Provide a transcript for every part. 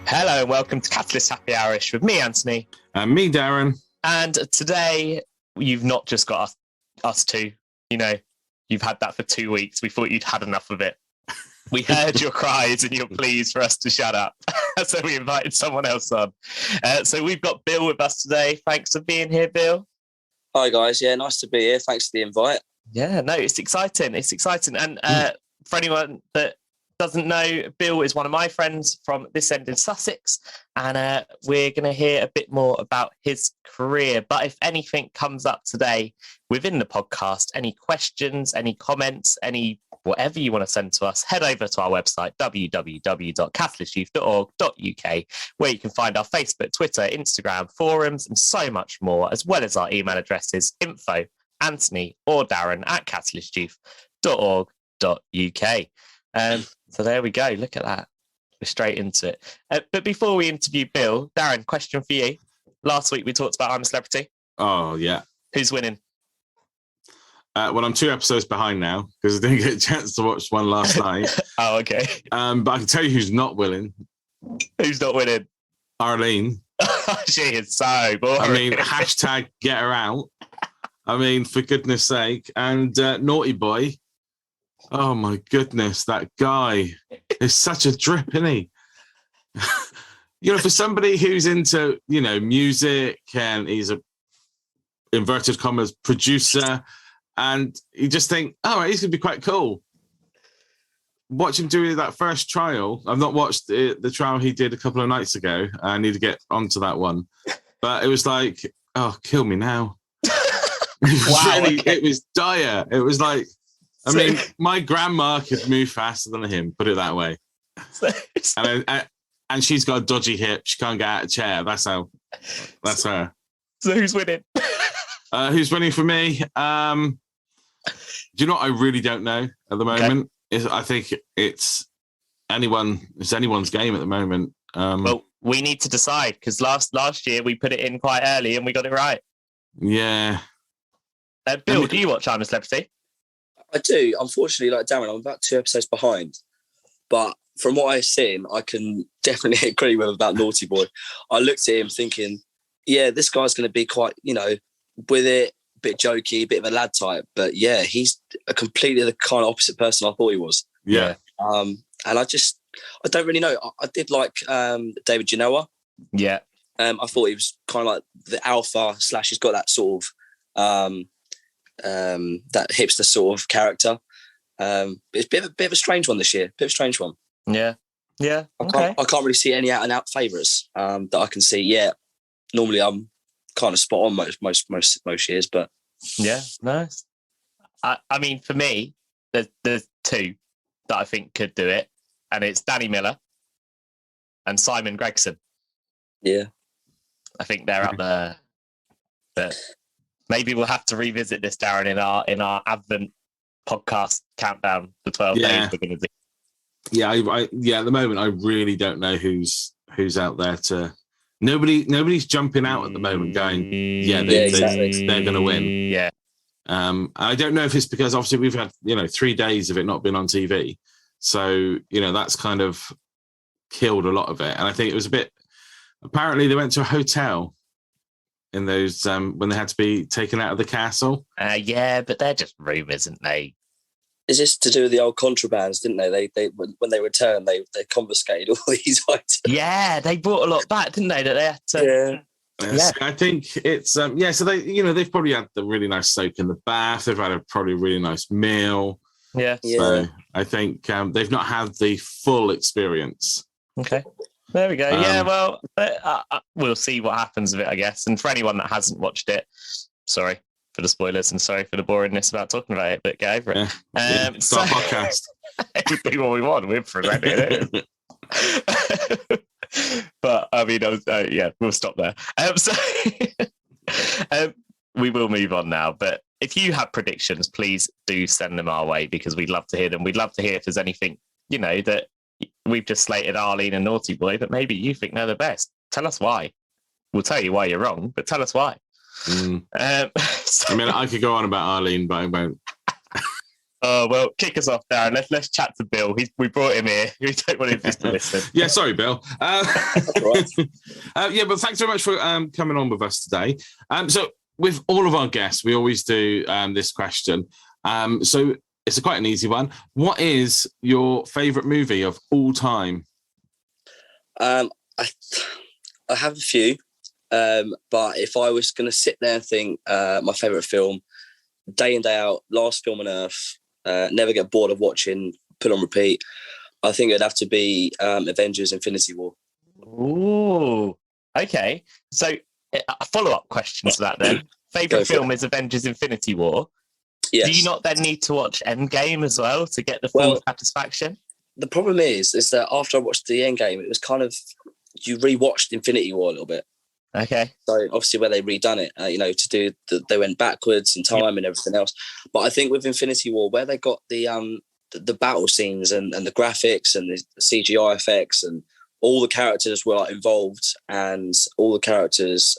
Hello and welcome to Catalyst Happy Hourish with me, Antony. And me, Darren. And today, you've not just got us two. You know, you've had that for 2 weeks. We thought you'd had enough of it. We heard your cries and your pleas for us to shut up. So we invited someone else on. So we've got Bill with us today. Thanks for being here, Bill. Hi, guys. Yeah, nice to be here. Thanks for the invite. Yeah, no, it's exciting. It's exciting. And for anyone that doesn't know, Bill is one of my friends from this end in Sussex, and we're going to hear a bit more about his career. But if anything comes up today within the podcast, any questions, any comments, any whatever you want to send to us, head over to our website, www.catalystyouth.org.uk, where you can find our Facebook, Twitter, Instagram, forums, and so much more, as well as our email addresses, info, Antony or Darren at catalystyouth.org.uk. So there we go. Look at that. We're straight into it. But before we interview Bill, Darren, question for you. Last week we talked about I'm a Celebrity. Oh, yeah. Who's winning? Well, I'm 2 episodes behind now because I didn't get a chance to watch one last night. Oh, okay. But I can tell you who's not winning. Who's not winning? Arlene. She is so boring. I mean, hashtag get her out. I mean, for goodness sake. And Naughty Boy. Oh, my goodness. That guy is such a drip, isn't he? You know, for somebody who's into, you know, music and he's a inverted commas producer, and you just think, all right, he's going to be quite cool. Watch him do that first trial. I've not watched the trial he did a couple of nights ago. I need to get onto that one. But it was like, oh, kill me now. Wow, really, okay. It was dire. It was like, I mean, my grandma could move faster than him, put it that way. And she's got a dodgy hip. She can't get out of a chair. That's her. So who's winning? Who's winning for me? Do you know what I really don't know at the moment? I think it's anyone's game at the moment. Well, we need to decide because last year we put it in quite early and we got it right. Yeah. Bill, do you watch I'm a Celebrity? I do. Unfortunately, like Darren, I'm about 2 episodes behind. But from what I've seen, I can definitely agree with about Naughty Boy. I looked at him thinking, yeah, this guy's going to be quite, you know, with it, a bit jokey, a bit of a lad type. But yeah, he's completely the kind of opposite person I thought he was. Yeah. And I don't really know. I did like David Genoa. Yeah. I thought he was kind of like the alpha / he's got that sort of that hipster sort of character. It's a bit of a strange one this year. Bit of a strange one. Yeah. Yeah. I can't really see any out and out favourites that I can see. Yeah. Normally I'm kind of spot on most years, but yeah, nice. I mean, for me, there's 2 that I think could do it, and it's Danny Miller and Simon Gregson. Yeah, I think they're up there. But maybe we'll have to revisit this, Darren, in our Advent podcast countdown for 12 days. We're going to do. Yeah, at the moment, I really don't know who's out there to. Nobody's jumping out at the moment going, they're going to win. Yeah. I don't know if it's because obviously we've had, 3 days of it not been on TV. So, that's kind of killed a lot of it. And I think it was a bit, apparently they went to a hotel in those, when they had to be taken out of the castle. Yeah, but they're just rumours, aren't they? Is this to do with the old contrabands, didn't they? They when they returned, they confiscated all these items. Yeah, they brought a lot back, didn't they? That they had to. Yeah. I think it's so they they've probably had the really nice soak in the bath. They've had probably a really nice meal. Yeah. So I think they've not had the full experience. Okay. There we go. Yeah, well, we'll see what happens with it, I guess. And for anyone that hasn't watched it, sorry for the spoilers and sorry for the boringness about talking about it, but get over it. It's our podcast. We do what we want. We're presenting it. But I mean, we'll stop there. We will move on now. But if you have predictions, please do send them our way because we'd love to hear them. We'd love to hear if there's anything, that we've just slated Arlene and Naughty Boy, but maybe you think they're the best. Tell us why. We'll tell you why you're wrong, but tell us why. I mean, I could go on about Arlene, but I won't. Oh well, kick us off, Darren. Let's chat to Bill. We brought him here. We don't want him just to listen. Yeah, sorry, Bill. Right. Yeah, but thanks very much for coming on with us today. So with all of our guests, we always do this question. So it's quite an easy one. What is your favourite movie of all time? I have a few, but if I was going to sit there and think my favourite film, day in, day out, last film on earth, never get bored of watching, put on repeat, I think it'd have to be Avengers Infinity War. Ooh, okay. So a follow-up question to that then. Favourite film is Avengers Infinity War. Yes. Do you not then need to watch Endgame as well to get the full satisfaction? The problem is that after I watched the Endgame, it was kind of, you rewatched Infinity War a little bit. Okay. So obviously where they redone it, to do, they went backwards in time and everything else. But I think with Infinity War, where they got the battle scenes and the graphics and the CGI effects and all the characters were like, involved, and all the characters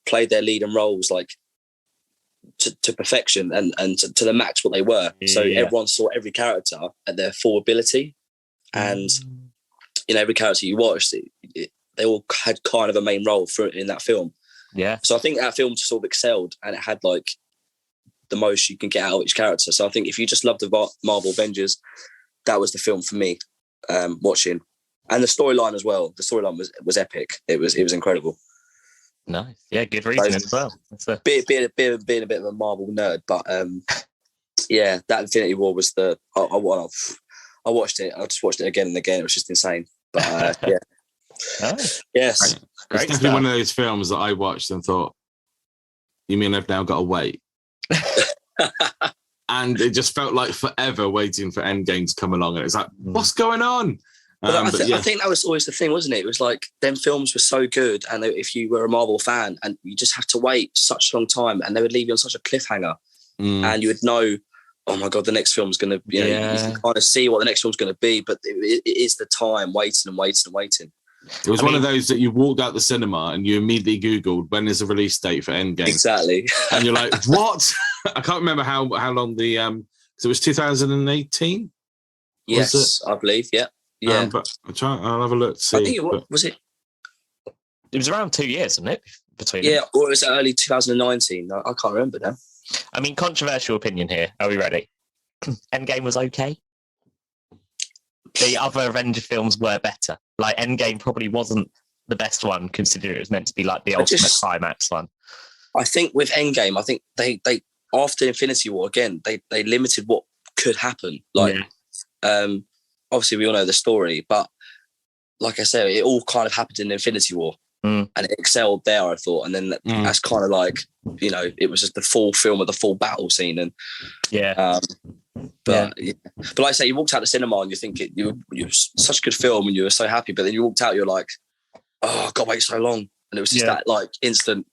played their leading roles like to perfection and to the max what they were. So everyone saw every character at their full ability, and every character you watched, they all had kind of a main role in that film. Yeah. So I think that film sort of excelled, and it had like the most you can get out of each character. So I think if you just loved the Marvel Avengers, that was the film for me watching. And the storyline as well. The storyline was epic. It was incredible. Nice. Yeah, good reason as well. Being a bit of a Marvel nerd, but yeah, that Infinity War was I watched it. I just watched it again and again. It was just insane. But yeah. Nice. Yes. Great. It's definitely one of those films that I watched and thought, you mean I've now got to wait? And it just felt like forever waiting for Endgame to come along. And it's like, what's going on? I think that was always the thing, wasn't it? It was like them films were so good, and if you were a Marvel fan, and you just have to wait such a long time, and they would leave you on such a cliffhanger, and you would know, oh my god, the next film's going to, you can kind of see what the next film's going to be, but it is the time waiting and waiting and waiting. It was one of those that you walked out the cinema and you immediately Googled when is the release date for Endgame. Exactly. And you're like, what? I can't remember how long the because it was 2018. Yes, I believe. Yeah. Yeah. But I'll have a look. See, I think was it? It was around 2 years, wasn't it? Between or it was early 2019. I can't remember now. I mean, controversial opinion here. Are we ready? Endgame was okay. The other Avenger films were better. Like Endgame probably wasn't the best one, considering it was meant to be like the ultimate climax one. I think with Endgame, I think they after Infinity War again, they limited what could happen. Like, obviously we all know the story, but like I said, it all kind of happened in Infinity War, and it excelled there, I thought. And then that's kind of like, it was just the full film of the full battle scene, and But like I say, you walked out the cinema and you think you were such a good film and you were so happy, but then you walked out, you're like, oh, God, wait so long. And it was just that like instant,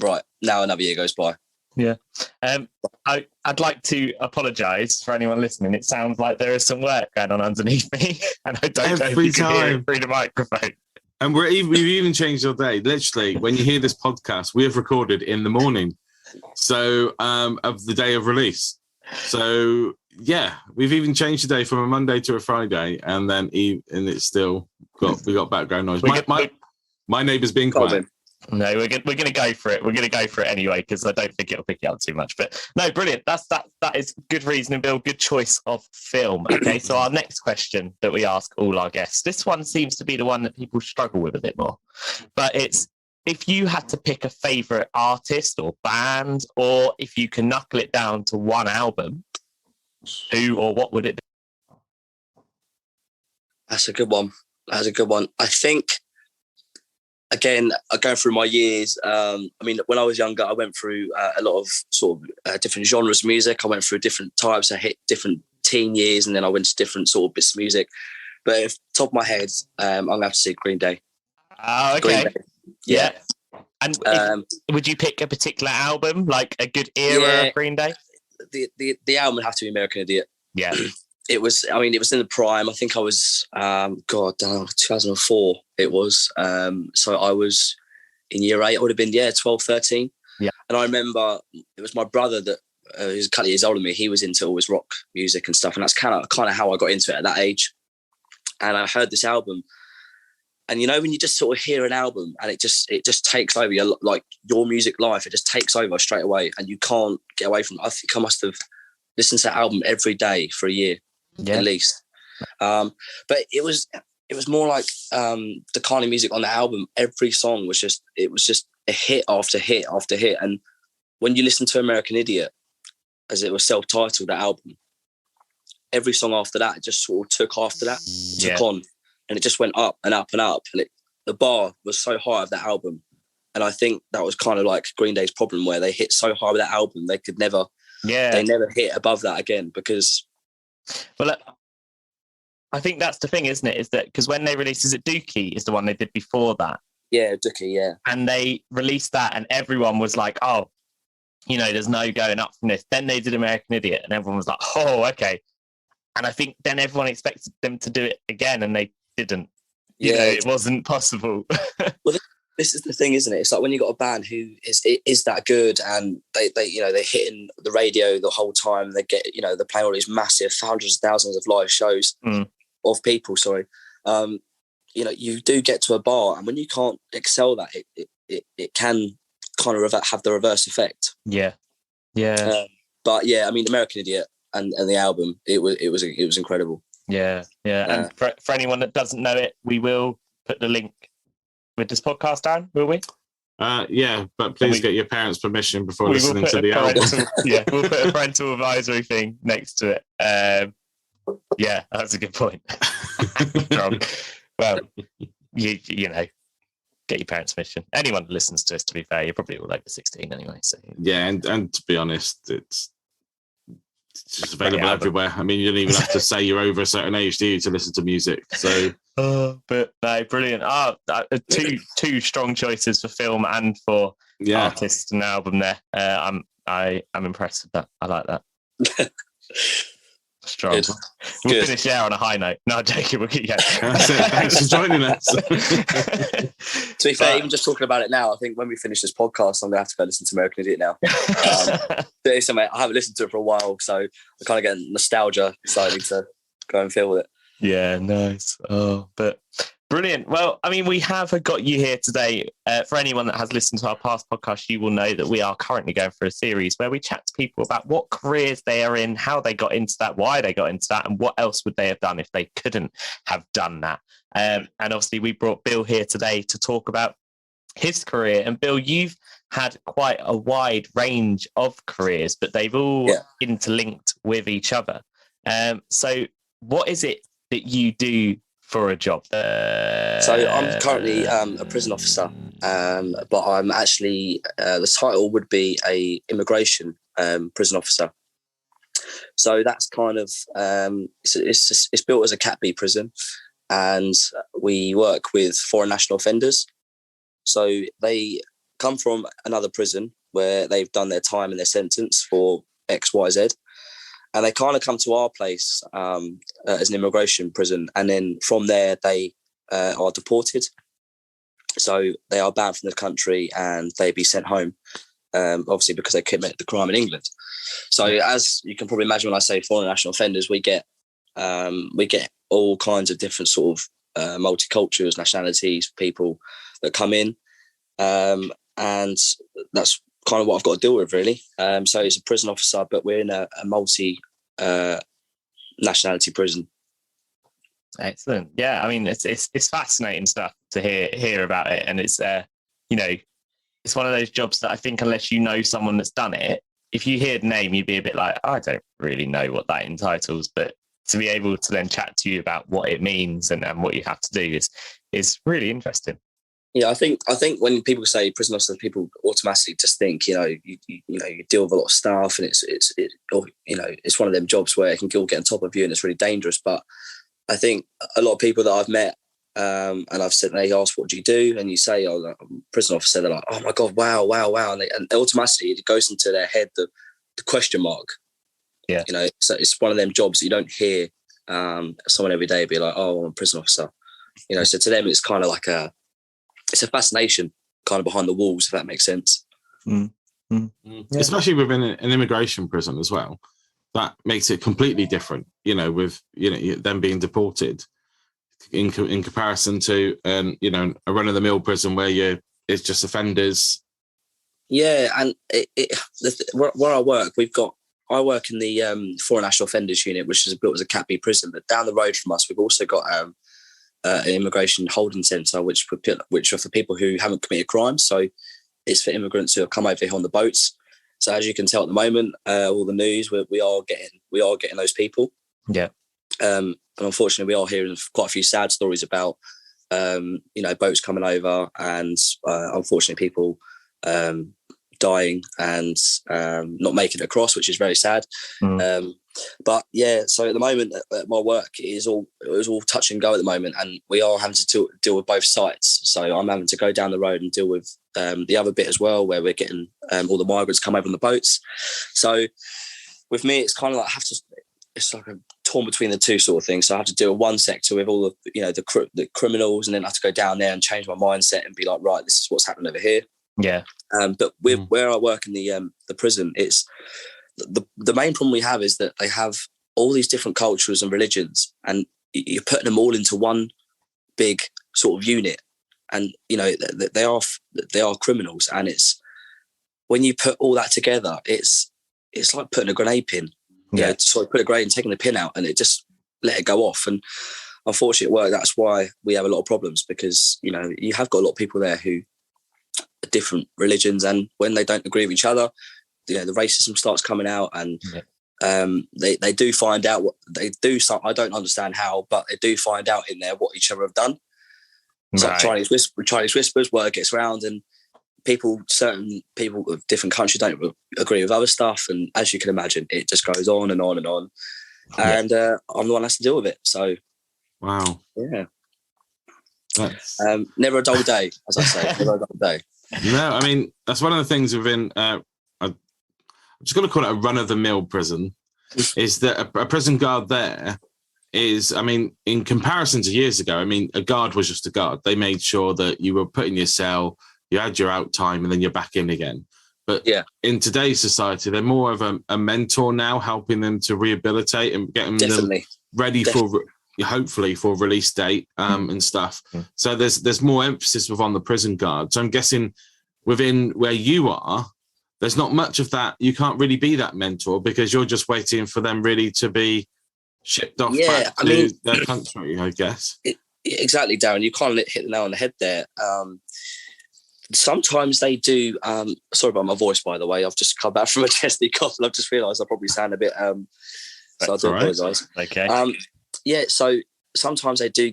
right, now another year goes by. Yeah. I'd like to apologise for anyone listening. It sounds like there is some work going on underneath me, and I don't know if you can hear it through the microphone. And we've even changed our day. Literally, when you hear this podcast, we have recorded in the morning, so of the day of release. So yeah, we've even changed the day from a Monday to a Friday, and then it's still we got background noise. My neighbour's being quiet. No, we're gonna go for it. We're gonna go for it anyway, because I don't think it'll pick it up too much. But no, brilliant. That is good reasoning, Bill. Good choice of film. Okay, so our next question that we ask all our guests. This one seems to be the one that people struggle with a bit more. But it's, if you had to pick a favourite artist or band, or if you can knuckle it down to one album, who or what would it be? That's a good one. I think, again, going through my years, I mean, when I was younger, I went through a lot of sort of different genres of music. I went through different types. I hit different teen years, and then I went to different sort of bits of music. But off the top of my head, I'm going to have to say Green Day. Oh, okay. Yeah. And would you pick a particular album, like a good era of Green Day? The album would have to be American Idiot. Yeah. It was in the prime. I think I was, 2004 it was. So I was in year 8. I would have been, 12, 13. Yeah. And I remember it was my brother that who's a couple of years older than me, he was into all his rock music and stuff, and that's kind of how I got into it at that age. And I heard this album, and you know when you just sort of hear an album and it just takes over your music life, it just takes over straight away, and you can't get away from it. I think I must have listened to that album every day for a year at least. But it was more like the kind of music on the album. Every song was just a hit after hit after hit. And when you listen to American Idiot, as it was self-titled, that album, every song after that just sort of took after that, took on, and it just went up and up and up. And the bar was so high of that album. And I think that was kind of like Green Day's problem, where they hit so high with that album, they could never, they never hit above that again, because... Well, I think that's the thing, isn't it? Is that because when they released, is it Dookie is the one they did before that? Yeah, Dookie, yeah. And they released that and everyone was like, oh, you know, there's no going up from this. Then they did American Idiot and everyone was like, oh, okay. And I think then everyone expected them to do it again and they didn't. You know, it wasn't possible. Well, this is the thing, isn't it? It's like when you got a band who is that good and they they're hitting the radio the whole time. They get, they're playing all these massive hundreds of thousands of live shows of people. Sorry, you do get to a bar, and when you can't excel that, it can kind of have the reverse effect. Yeah. But yeah, I mean, American Idiot and the album, it was incredible. Yeah. And for anyone that doesn't know it, we will put the link with this podcast down, will we? Yeah, but please get your parents' permission before listening to the album. We'll put a parental advisory thing next to it. Yeah, that's a good point. Well, you know, get your parents' permission. Anyone that listens to us, to be fair, you're probably all over 16 anyway. So yeah, and to be honest, it's just available everywhere. I mean, you don't even have to say you're over a certain age, do you, to listen to music? So, but no, brilliant. Two strong choices for film and for artist and album there. I'm impressed with that. I like that. Strong. Good. We'll finish there on a high note. No, Jacob, we'll keep going. That's it. Thanks for joining us. To be fair, even just talking about it now, I think when we finish this podcast, I'm going to have to go listen to American Idiot now. I haven't listened to it for a while, so I kind of get nostalgia starting to go and feel with it. Yeah, nice. Oh, but brilliant. Well, I mean, we have got you here today. For anyone that has listened to our past podcast, you will know that we are currently going through a series where we chat to people about what careers they are in, how they got into that, why they got into that, and what else would they have done if they couldn't have done that. And obviously, we brought Bill here today to talk about his career. And Bill, you've had quite a wide range of careers, but they've all interlinked with each other. So what is it that you do for a job? So I'm currently a prison officer, but I'm actually the title would be a immigration prison officer. So that's kind of it's built as a Cat B prison, and we work with foreign national offenders. So they come from another prison where they've done their time and their sentence for X, Y, Z. And they kind of come to our place as an immigration prison. And then from there, they are deported. So they are banned from the country and they be sent home, obviously because they committed the crime in England. So as you can probably imagine, when I say foreign national offenders, we get all kinds of different sort of multicultures, nationalities, people that come in. And that's kind of what I've got to deal with, really. So it's a prison officer, but we're in a multi nationality prison. Excellent. Yeah, I mean, it's fascinating stuff to hear about it, and it's it's one of those jobs that I think unless you know someone that's done it, if you hear the name, you'd be a bit like, I don't really know what that entitles, but to be able to then chat to you about what it means and what you have to do is really interesting. Yeah, I think when people say prison officer, people automatically just think, you deal with a lot of stuff, and it's one of them jobs where it can all get on top of you and it's really dangerous. But I think a lot of people that I've met and I've said, they ask, what do you do? And you say, I'm a prison officer. They're like, oh my God, wow. And automatically it goes into their head, the question mark. Yeah. So it's one of them jobs that you don't hear someone every day be like, oh, I'm a prison officer. So to them, it's kind of like it's a fascination kind of behind the walls, if that makes sense. Yeah. Especially within an immigration prison as well. That makes it completely different, with them being deported in comparison to a run-of-the-mill prison where it's just offenders. Yeah, and where I work, I work in the Foreign National Offenders Unit, which is built as a Cat B prison. But down the road from us, we've also got an immigration holding centre, which are for people who haven't committed crimes. So it's for immigrants who have come over here on the boats. So as you can tell at the moment, all the news we are getting those people. Yeah. And unfortunately, we are hearing quite a few sad stories about boats coming over and unfortunately people dying and not making it across, which is very sad. But yeah, so at the moment, my work is all touch and go at the moment, and we are having to deal with both sites. So I'm having to go down the road and deal with the other bit as well, where we're getting all the migrants come over on the boats. So with me, it's kind of like it's like a torn between the two sort of things. So I have to deal with one sector with all the criminals, and then I have to go down there and change my mindset and be like, right, this is what's happening over here. Yeah. But with where I work in the prison, it's the main problem we have is that they have all these different cultures and religions, and you're putting them all into one big sort of unit. And they are criminals, and it's when you put all that together, it's like putting a grenade pin. Yeah. So put a grenade and taking the pin out, and it just let it go off. And unfortunately, at work, that's why we have a lot of problems, because you have got a lot of people there who are different religions, and when they don't agree with each other, the racism starts coming out, and they do find out what they do. So I don't understand how, but they do find out in there what each other have done. So Chinese whispers, word gets around, and certain people of different countries don't agree with other stuff. And as you can imagine, it just goes on and on and on. And I'm the one that has to deal with it. So, wow. Yeah. Never a dull day, as I say, never a dull day. No, I mean, that's one of the things within, I'm just going to call it a run-of-the-mill prison, is that a prison guard there is, I mean, in comparison to years ago, I mean, a guard was just a guard. They made sure that you were put in your cell, you had your out time, and then you're back in again. But in today's society, they're more of a mentor now, helping them to rehabilitate and getting them ready for, hopefully, for release date and stuff. So there's more emphasis on the prison guard. So I'm guessing within where you are, there's not much of that. You can't really be that mentor because you're just waiting for them really to be shipped off back to their country, I guess. Exactly, Darren. You kind of hit the nail on the head there. Sometimes they do. Sorry about my voice, by the way. I've just come back from a chesty cough, and I've just realised I probably sound a bit. So I do apologise. Okay. So sometimes they do.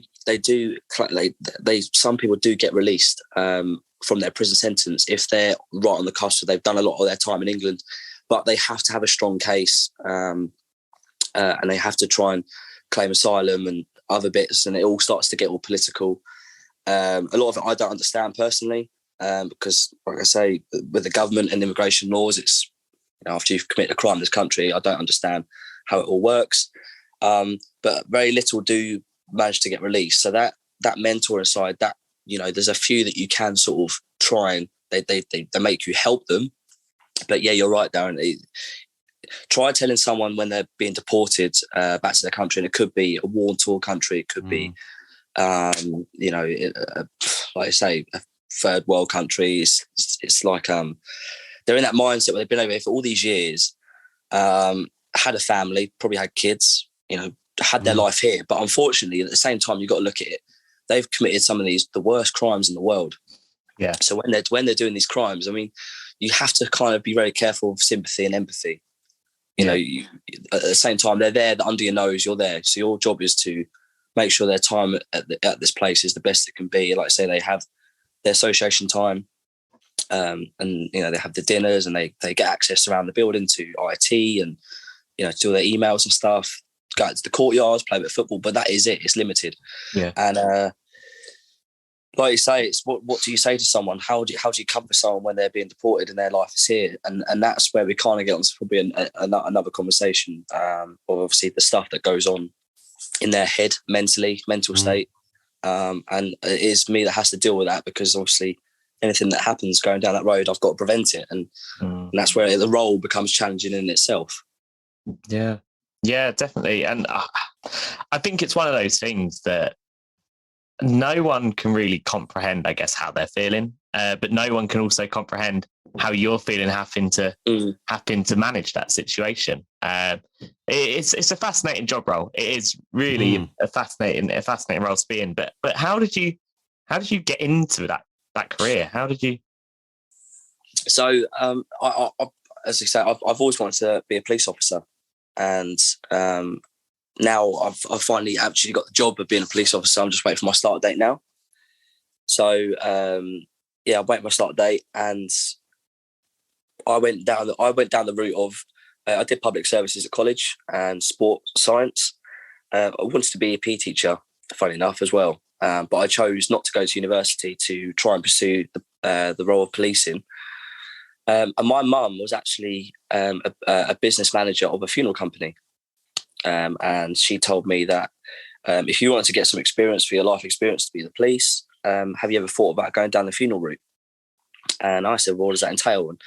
Some people do get released from their prison sentence if they're right on the cusp. So they've done a lot of their time in England, but they have to have a strong case, and they have to try and claim asylum and other bits, and it all starts to get all political. A lot of it I don't understand personally. Because, like I say, with the government and immigration laws, it's after you've committed a crime in this country, I don't understand how it all works. But very little do manage to get released. So that mentoring side, that there's a few that you can sort of try and they make you help them. But yeah, you're right, Darren. Try telling someone when they're being deported back to their country, and it could be a war-torn country, it could be, like I say, a third world country. It's like they're in that mindset where they've been over here for all these years, had a family, probably had kids, had their life here. But unfortunately, at the same time, you've got to look at it. They've committed some of the worst crimes in the world. Yeah. So when they're doing these crimes, I mean, you have to kind of be very careful of sympathy and empathy. At the same time, they're there under your nose. You're there, so your job is to make sure their time at this place is the best it can be. Like I say, they have their association time, and they have the dinners, and they get access around the building to IT and to do their emails and stuff, go out to the courtyards, play a bit of football, but that is it. It's limited. And like you say, it's what do you say to someone? How do you comfort someone when they're being deported and their life is here? And that's where we kind of get on to probably another conversation of obviously the stuff that goes on in their head, mental state. And it is me that has to deal with that, because obviously anything that happens going down that road, I've got to prevent it. And that's where the role becomes challenging in itself. Yeah. Yeah, definitely. And I think it's one of those things that no one can really comprehend, I guess, how they're feeling, but no one can also comprehend how you're feeling having to manage that situation. It's a fascinating job role. It is really a fascinating role to be in. But how did you get into that career? How did you? So I as I say, I've always wanted to be a police officer, and now I've finally actually got the job of being a police officer. I'm just waiting for my start date now. So I'm waiting for my start date, and I went down the route of I did public services at college and sport science. I wanted to be a PE teacher, funny enough, as well. But I chose not to go to university to try and pursue the role of policing. And my mum was actually a business manager of a funeral company. And she told me that if you want to get some experience for your life experience to be the police, have you ever thought about going down the funeral route? And I said, well, what does that entail? And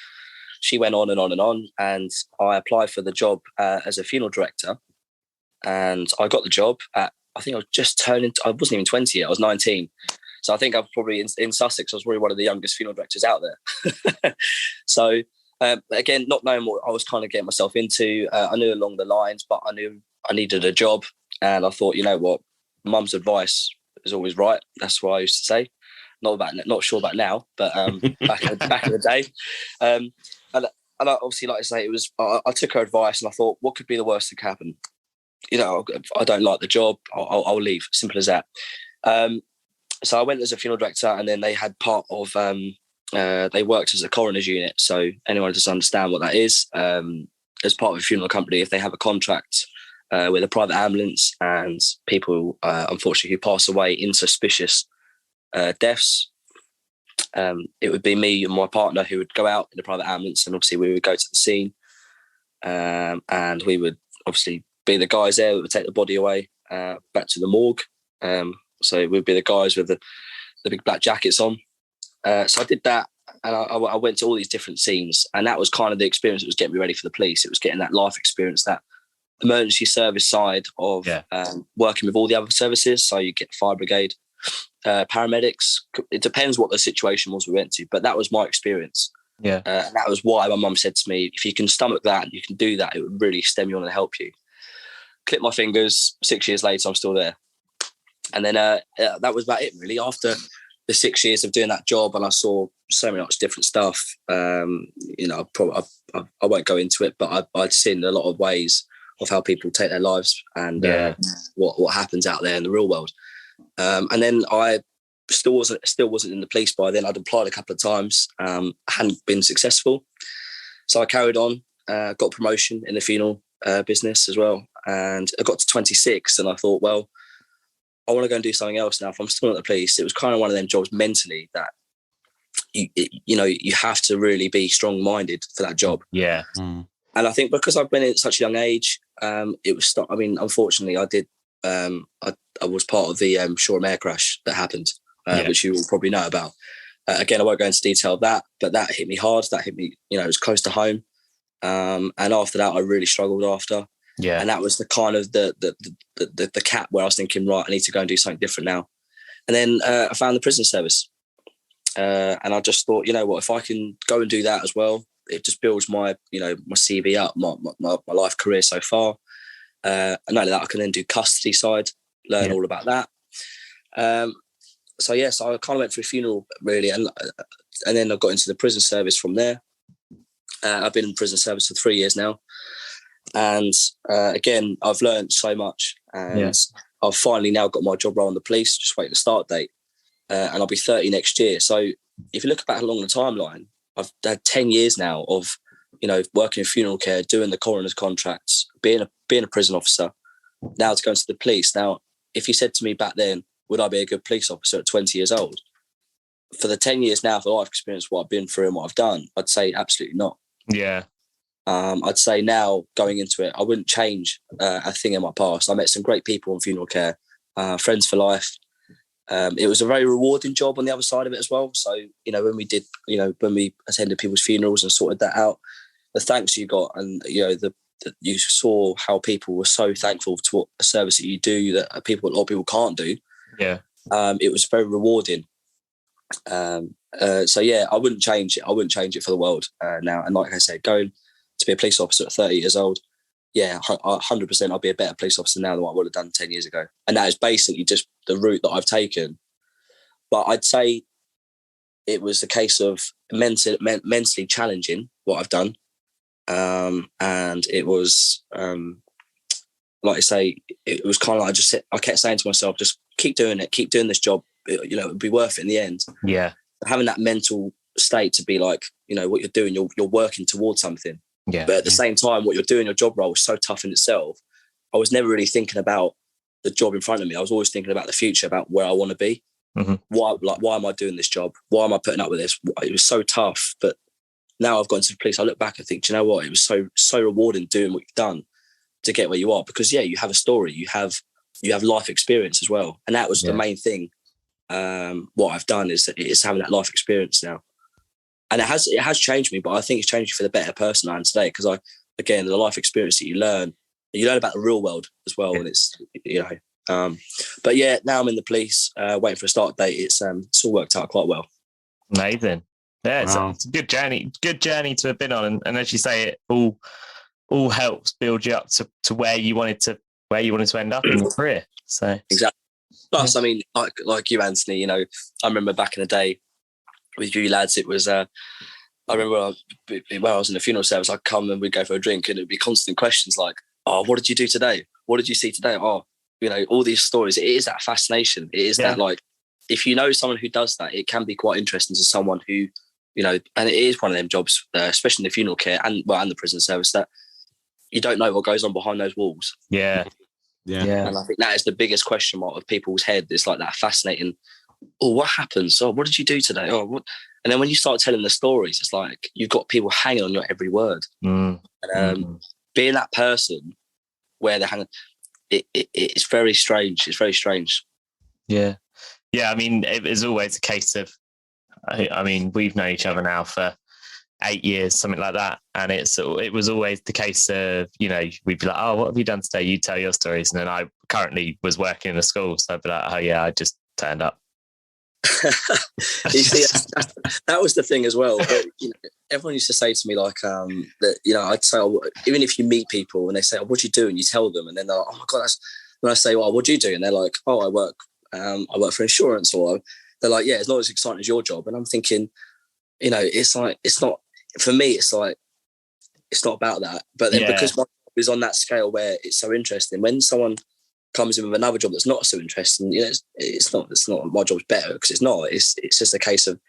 she went on and on and on. And I applied for the job as a funeral director. And I got the job at, I think I wasn't even 20 yet, I was 19. So I think I'm probably in Sussex, I was probably one of the youngest funeral directors out there. So again, not knowing what I was kind of getting myself into, I knew along the lines, but I knew I needed a job. And I thought, you know what, mum's advice is always right. That's what I used to say. Not sure about now, but back in the day. And I obviously, like I say, it was I took her advice and I thought, what could be the worst that could happen? You know, I don't like the job, I'll leave. Simple as that. So I went as a funeral director, and then they had part of they worked as a coroner's unit. So anyone who doesn't understand what that is, as part of a funeral company, if they have a contract with a private ambulance and people, unfortunately, who pass away in suspicious deaths, it would be me and my partner who would go out in the private ambulance, and obviously we would go to the scene, and we would obviously be the guys there that would take the body away back to the morgue. So we'd be the guys with the big black jackets on. So I did that, and I went to all these different scenes, and that was kind of the experience that was getting me ready for the police. It was getting that life experience, that emergency service side of working with all the other services. So you get fire brigade, paramedics. It depends what the situation was we went to, but that was my experience. Yeah, and that was why my mum said to me, if you can stomach that, you can do that, it would really stem you on and help you. Clip my fingers, 6 years later, I'm still there. And then that was about it, really. After the 6 years of doing that job, and I saw so much different stuff, you know, I won't go into it, but I'd seen a lot of ways of how people take their lives and what happens out there in the real world. And then I still wasn't in the police by then. I'd applied a couple of times, hadn't been successful. So I carried on, got a promotion in the funeral business as well. And I got to 26, and I thought, well, I want to go and do something else now. If I'm still at the police, it was kind of one of them jobs mentally that you have to really be strong-minded for that job. Yeah. And I think because I've been at such a young age, it was. I mean, unfortunately, I did. I was part of the Shoreham air crash that happened, which you will probably know about. Again, I won't go into detail of that, but that hit me hard. That hit me. You know, it was close to home. And after that, I really struggled after. Yeah. And that was the kind of the cap where I was thinking, right, I need to go and do something different now. And then I found the prison service. And I just thought, you know what, if I can go and do that as well, it just builds my CV up, my life career so far. And not only that, I can then do custody side, learn all about that. So I kind of went through funeral really, and then I got into the prison service from there. I've been in prison service for 3 years now. And again, I've learned so much, and I've finally now got my job role in the police, just waiting the start date. And I'll be 30 next year. So if you look back along the timeline, I've had 10 years now of, you know, working in funeral care, doing the coroner's contracts, being a prison officer, now to go into the police. Now, if you said to me back then, would I be a good police officer at 20 years old? For the 10 years now, for life experience, what I've been through and what I've done, I'd say absolutely not. Yeah. I'd say now, going into it, I wouldn't change a thing in my past. I met some great people in funeral care, friends for life. It was a very rewarding job on the other side of it as well. So, when we attended people's funerals and sorted that out, the thanks you got, and you saw how people were so thankful to what a service that you do that a lot of people can't do. Yeah. It was very rewarding. So yeah, I wouldn't change it. I wouldn't change it for the world now. And like I said, going to be a police officer at 30 years old, yeah, 100%, I'll be a better police officer now than what I would have done 10 years ago. And that is basically just the route that I've taken. But I'd say it was a case of mentally challenging what I've done. And it was, like I say, it was kind of like I kept saying to myself, just keep doing it, keep doing this job. It'll be worth it in the end. Yeah. Having that mental state to be like, what you're doing, you're working towards something. Yeah. But at the same time, what you're doing, your job role was so tough in itself. I was never really thinking about the job in front of me. I was always thinking about the future, about where I want to be. Mm-hmm. Why am I doing this job? Why am I putting up with this? It was so tough. But now I've gone to the police, I look back and think, do you know what? It was so rewarding doing what you've done to get where you are. Because yeah, you have a story, you have life experience as well. And that was the main thing. What I've done is having that life experience now. And it has changed me, but I think it's changed me for the better person I am today. Because the life experience that you learn about the real world as well. And it's, but yeah, now I'm in the police, waiting for a start date. It's all worked out quite well. Amazing. Yeah, it's a good journey to have been on. And as you say, it all helps build you up to where you wanted to end up in your career. So exactly. Plus, I mean, like you, Anthony, I remember back in the day with you lads, it was, I remember when I was in the funeral service, I'd come and we'd go for a drink and it'd be constant questions like, oh, what did you do today? What did you see today? Oh, all these stories. It is that fascination. It is that, like, if you know someone who does that, it can be quite interesting to someone who, and it is one of them jobs, especially in the funeral care and the prison service, that you don't know what goes on behind those walls. Yeah. And I think that is the biggest question mark of people's head. It's like that fascinating, oh, what happens? Oh, what did you do today? Oh, what? And then when you start telling the stories, it's like you've got people hanging on your every word. And being that person where they're hanging, it's very strange. It's very strange. Yeah. Yeah. I mean, it was always a case of, I mean, we've known each other now for 8 years, something like that. And it was always the case of, we'd be like, oh, what have you done today? You tell your stories. And then I currently was working in a school. So I'd be like, oh yeah, I just turned up. You see, that was the thing as well. But, everyone used to say to me like, that, I'd say, oh, even if you meet people and they say, oh, what do you do? And you tell them, and then they're like, oh my God, when I say, well, what do you do? And they're like, oh, I work for insurance, or they're like, yeah, it's not as exciting as your job. And I'm thinking, it's like, it's not, for me, it's like, it's not about that. But then because my job is on that scale where it's so interesting, when someone comes in with another job that's not so interesting, it's not my job's better, because it's not. It's just a case of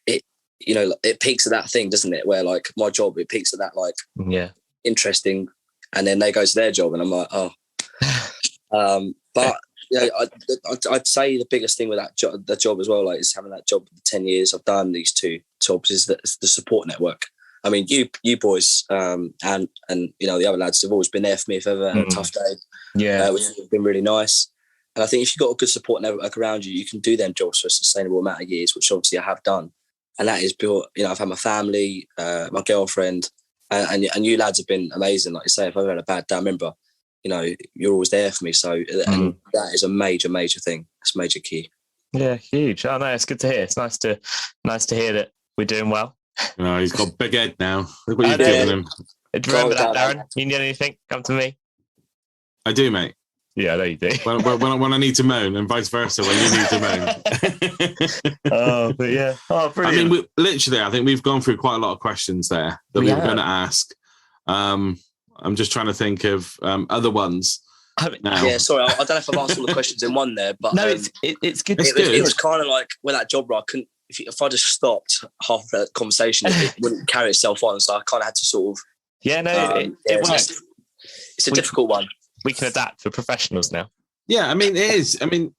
it. It peaks at that thing, doesn't it? Where like my job, it peaks at that like interesting, and then they go to their job, and I'm like, oh. But I'd say the biggest thing with that job as well, like, is having that job for the 10 years I've done these two jobs, is the support network. I mean, you boys and the other lads have always been there for me if I've ever had a tough day. Which has been really nice. And I think if you've got a good support network around you, you can do them jobs for a sustainable amount of years, which obviously I have done. And that is built. I've had my family, my girlfriend, and you lads have been amazing. Like you say, if I've had a bad day, I remember, you're always there for me. So and that is a major, major thing. It's a major key. Yeah, huge. Oh no, it's good to hear. It's nice to hear that we're doing well. He's got a big head now. Look what you've given him. Do you remember that, Darren? You need anything? Come to me. I do, mate. Yeah, I know you do. When I need to moan, and vice versa when you need to moan. Oh, but yeah. Oh, brilliant. I mean, I think we've gone through quite a lot of questions there that we were going to ask. I'm just trying to think of other ones. Now. Yeah, sorry, I don't know if I've answered all the questions in one there, but no, it's good. It was kind of like with that job role, I couldn't. If I just stopped half that conversation, it wouldn't carry itself on. So I kind of had to sort of. Yeah, no, it's a difficult one. We can adapt for professionals now. Yeah, I mean, it is. I mean,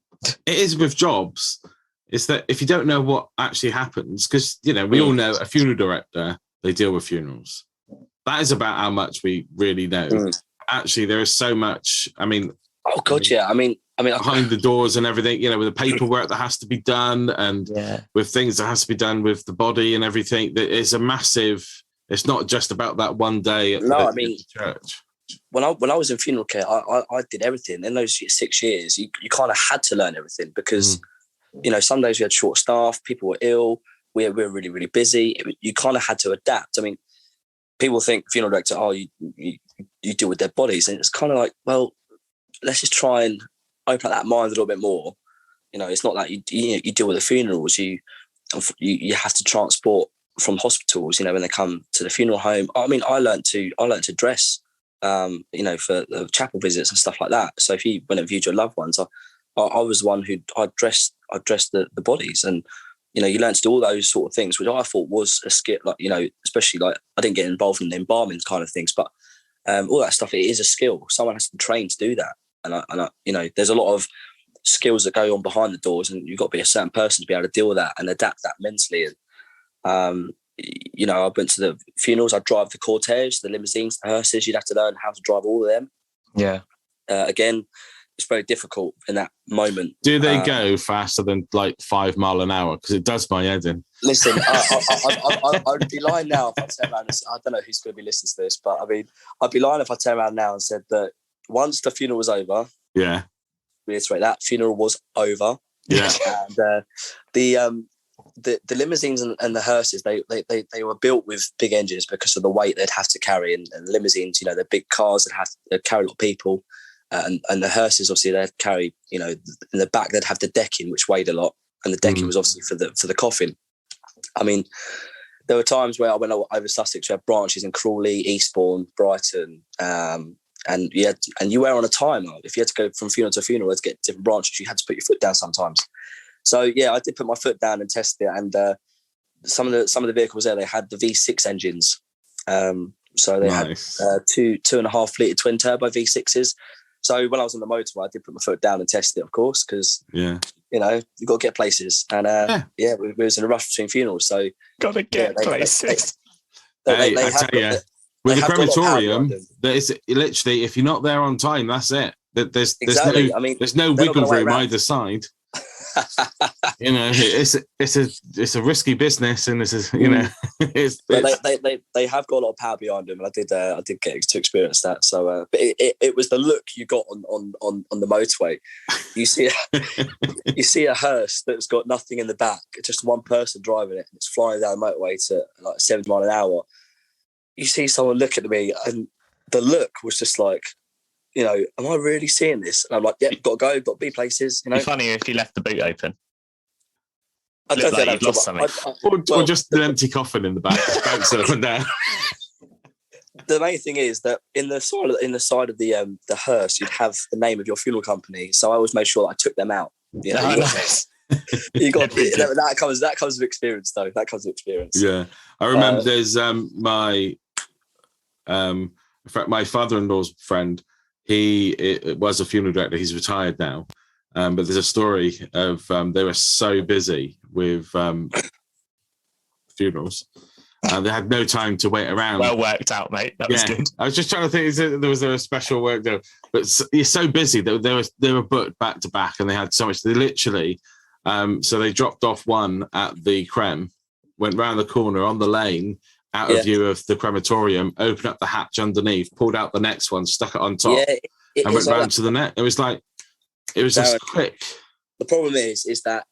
it is with jobs. It's that if you don't know what actually happens, because, we all know a funeral director, they deal with funerals. That is about how much we really know. Actually, there is so much. I mean, Oh God, yeah. I mean, behind the doors and everything, with the paperwork that has to be done and with things that has to be done with the body and everything. That is a massive. It's not just about that one day at the church. When I was in funeral care, I did everything. In those 6 years, you kind of had to learn everything because, some days we had short staff, people were ill, we were really, really busy. You kind of had to adapt. I mean, people think funeral director, you deal with dead bodies. And it's kind of like, well, let's just try and open up that mind a little bit more. It's not like you deal with the funerals. You have to transport from hospitals, when they come to the funeral home. I mean, I learned to dress, for the chapel visits and stuff like that. So if you went and viewed your loved ones, I was the one who I dressed the bodies, and you learn to do all those sort of things, which I thought was a skill. Like especially like I didn't get involved in the embalming kind of things, but all that stuff, it is a skill. Someone has to be trained to do that, and I there's a lot of skills that go on behind the doors, and you've got to be a certain person to be able to deal with that and adapt that mentally. And I went to the funerals. I drive the cortege, the limousines, the hearses. You'd have to learn how to drive all of them. Yeah. Again, it's very difficult in that moment. Do they go faster than like 5 miles an hour? Because it does my head in. Listen, I'd be lying now if I turn around. I don't know who's going to be listening to this, but I mean, I'd be lying if I turn around now and said that once the funeral was over. Yeah. Reiterate that funeral was over. Yeah. And the limousines and the hearses, they were built with big engines because of the weight they'd have to carry, and the limousines, the big cars that they'd carry a lot of people, and the hearses obviously they'd carry, in the back they'd have the decking which weighed a lot, and the decking was obviously for the coffin. I mean, there were times where I went over Sussex, we had branches in Crawley, Eastbourne, Brighton, and you were on a timer. If you had to go from funeral to funeral to get different branches, you had to put your foot down sometimes. So yeah, I did put my foot down and test it, and some of the vehicles there, they had the V6 engines. So they had 2.5 litre twin turbo V6s. So when I was on the motorway, I did put my foot down and test it, of course, because you've got to get places, and we was in a rush between funerals, so got to get places. I tell you, with the crematorium, that is literally, if you're not there on time, that's it. There's no wiggle room either side. It's a risky business, and this is they have got a lot of power behind them, and I did get to experience that. So, but it was the look you got on the motorway. You see a hearse that's got nothing in the back, just one person driving it, and it's flying down the motorway to like 70 miles an hour. You see someone look at me, and the look was just like, am I really seeing this? And I'm like, got to go, got to be places. It'd be funny if you left the boot open. I don't think you'd lost something. Or just an empty coffin in the back, bouncing up and down. The main thing is that in the side of the hearse, you'd have the name of your funeral company. So I always made sure that I took them out. Nice. You got that comes with experience, though. That comes with experience. Yeah, I remember there's my father-in-law's friend. He was a funeral director. He's retired now, but there's a story of they were so busy with funerals, and they had no time to wait around. Well worked out, mate. That was good. I was just trying to think, was there a special work there? But you're so busy that they were booked back to back, and they had so much. They literally, so they dropped off one at the creme, went round the corner on the lane, out of view of the crematorium, opened up the hatch underneath, pulled out the next one, stuck it on top, and went round to the net. It was just quick. The problem is that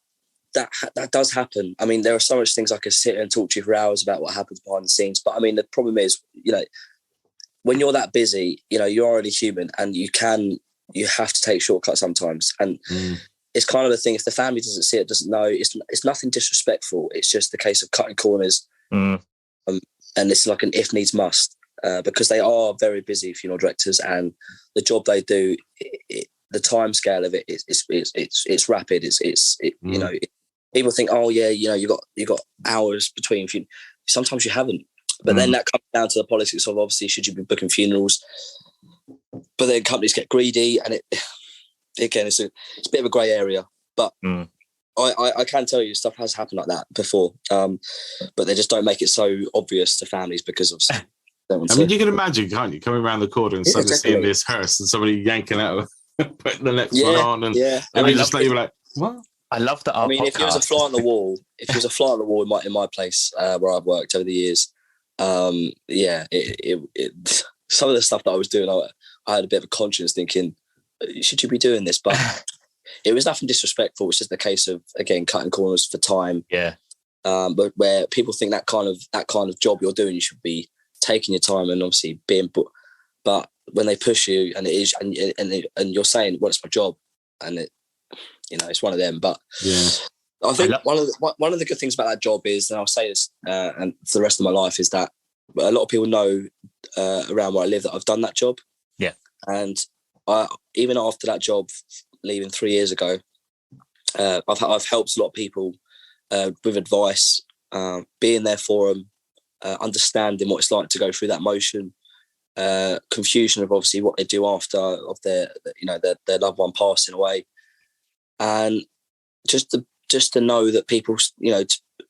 does happen. I mean, there are so much things I could sit and talk to you for hours about what happens behind the scenes. But I mean, the problem is, when you're that busy, you're already human, and you have to take shortcuts sometimes. And it's kind of the thing, if the family doesn't see it, doesn't know, it's nothing disrespectful. It's just the case of cutting corners. And it's like an if needs must, because they are very busy funeral directors, and the job they do, the time scale of it it's rapid. People think, you got hours between. Sometimes you haven't, but then that comes down to the politics of, obviously, should you be booking funerals? But then companies get greedy, and it's a bit of a grey area. But I can tell you stuff has happened like that before, but they just don't make it so obvious to families because of. I mean, you can imagine, can't you, coming around the corner and suddenly seeing this hearse and somebody yanking out putting the next one on, and we just like you were like, what? I love that. I mean, if you was a fly on the wall, in my place where I've worked over the years, it some of the stuff that I was doing, I had a bit of a conscience thinking, should you be doing this? But it was nothing disrespectful. It's just a case of, again, cutting corners for time. Yeah. But where people think that kind of job you're doing, you should be taking your time and obviously being. But when they push you, and it is, and you're saying, "Well, it's my job," and it's one of them. But I think one of the good things about that job is, and I'll say this, and for the rest of my life, is that a lot of people know around where I live that I've done that job. Yeah, and even after that job, leaving 3 years ago, I've helped a lot of people with advice, being there for them, understanding what it's like to go through that motion, confusion of obviously what they do after of their loved one passing away, and just to know that people,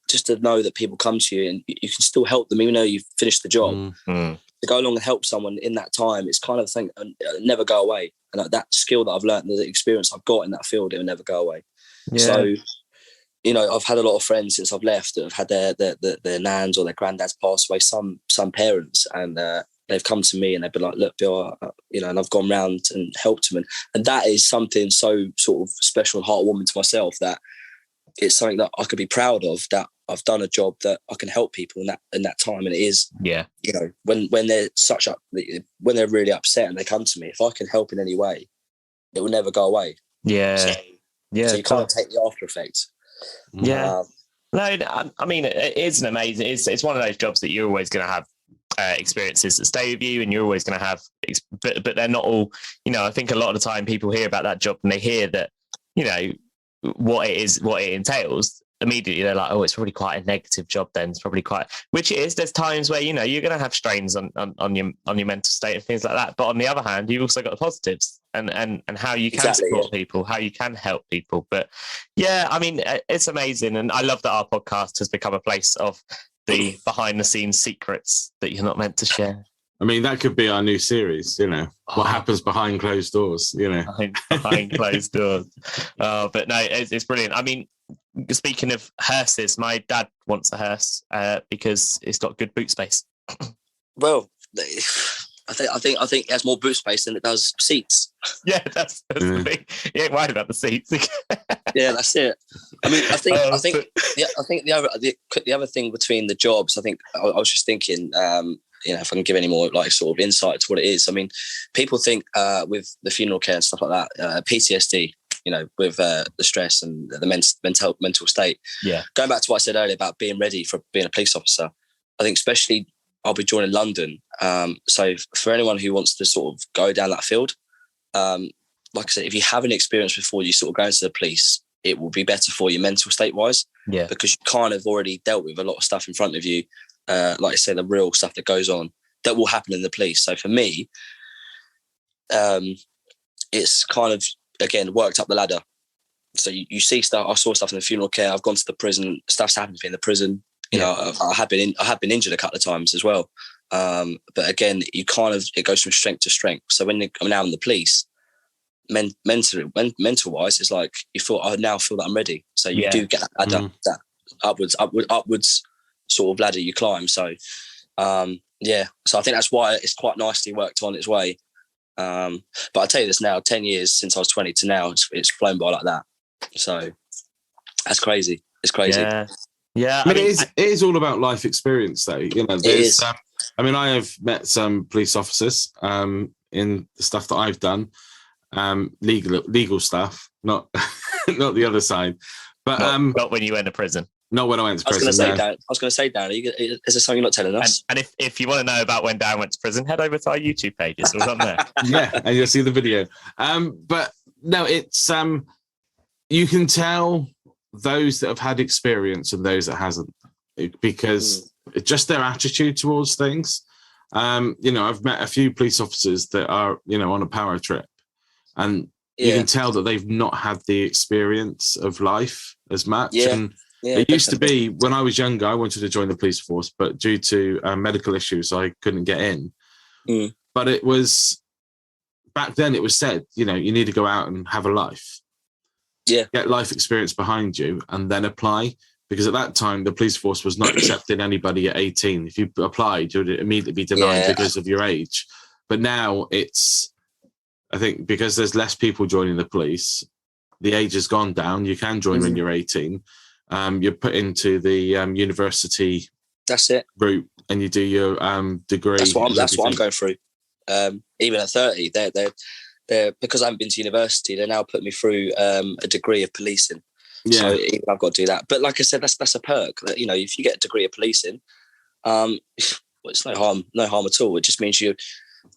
just to know that people come to you and you can still help them even though you've finished the job. Mm-hmm. To go along and help someone in that time, it's kind of a thing, never go away. And that skill that I've learned, the experience I've got in that field, it will never go away. Yeah. So, I've had a lot of friends since I've left that have had their nans or their granddads pass away, some parents, and they've come to me and they've been like, look, Bill, and I've gone round and helped them. And that is something so sort of special and heartwarming to myself, that it's something that I could be proud of, that I've done a job that I can help people in that time. And it is, when they're when they're really upset and they come to me, if I can help in any way, it will never go away. Yeah. So you can't take the after effects. Yeah. No, I mean, it is an amazing, it's one of those jobs that you're always going to have experiences that stay with you, and you're always going to have, but they're not all, I think a lot of the time people hear about that job and they hear that, what it entails, immediately they're like, oh, it's probably quite a negative job then. It's probably quite, which it is. There's times where, you're going to have strains on your mental state and things like that. But on the other hand, you've also got the positives and how you can support people, how you can help people. But yeah, I mean, it's amazing. And I love that our podcast has become a place of the behind the scenes secrets that you're not meant to share. I mean, that could be our new series, what happens behind closed doors, Behind closed doors. But no, it's brilliant. I mean, speaking of hearses, my dad wants a hearse because it's got good boot space. Well, I think it has more boot space than it does seats. Yeah, that's the thing. You ain't worried about the seats. Yeah, that's it. I mean, I think the other thing between the jobs, I think I was just thinking, if I can give any more like sort of insight to what it is. I mean, people think with the funeral care and stuff like that, PTSD, with the stress and the mental state. Yeah. Going back to what I said earlier about being ready for being a police officer, I think especially I'll be joining London. So for anyone who wants to sort of go down that field, like I said, if you haven't experienced before you sort of go into the police, it will be better for you mental state wise. Yeah. Because you kind of already dealt with a lot of stuff in front of you. Like I say, the real stuff that goes on that will happen in the police. So for me, it's kind of, again, worked up the ladder. So you see stuff. I saw stuff in the funeral care. I've gone to the prison. Stuff's happened to me in the prison. I have been injured a couple of times as well. But again, it goes from strength to strength. So when I'm now in the police, mental wise, it's like I now feel that I'm ready. So you do get that ladder, that upwards sort of ladder you climb. So so I think that's why it's quite nicely worked on its way. But I'll tell you this now, 10 years since I was 20 to now, it's flown by like that. So that's crazy. It's crazy. Yeah. I mean, it is all about life experience, though. There's, I have met some police officers in the stuff that I've done, legal stuff, not not the other side. But not when you went to prison. Not when I went to prison. I was going to say, Darren, is there something you're not telling us? And if you want to know about when Darren went to prison, head over to our YouTube page. It's all on there. Yeah, and you'll see the video. But no, it's you can tell those that have had experience and those that hasn't, because just their attitude towards things. I've met a few police officers that are, on a power trip, and you can tell that they've not had the experience of life as much. Yeah. And it used to be when I was younger, I wanted to join the police force, but due to medical issues, I couldn't get in. But it was back then it was said, you need to go out and have a life. Yeah. Get life experience behind you and then apply. Because at that time, the police force was not accepting anybody at 18. If you applied, you'd immediately be denied because of your age. But now I think because there's less people joining the police, the age has gone down. You can join when you're 18. You're put into the university. That's it. Route, and you do your degree. That's what I'm going through. Even at 30, they're because I haven't been to university, they're now putting me through a degree of policing. Yeah. So even I've got to do that. But like I said, that's a perk. That, if you get a degree of policing, it's no harm at all. It just means you.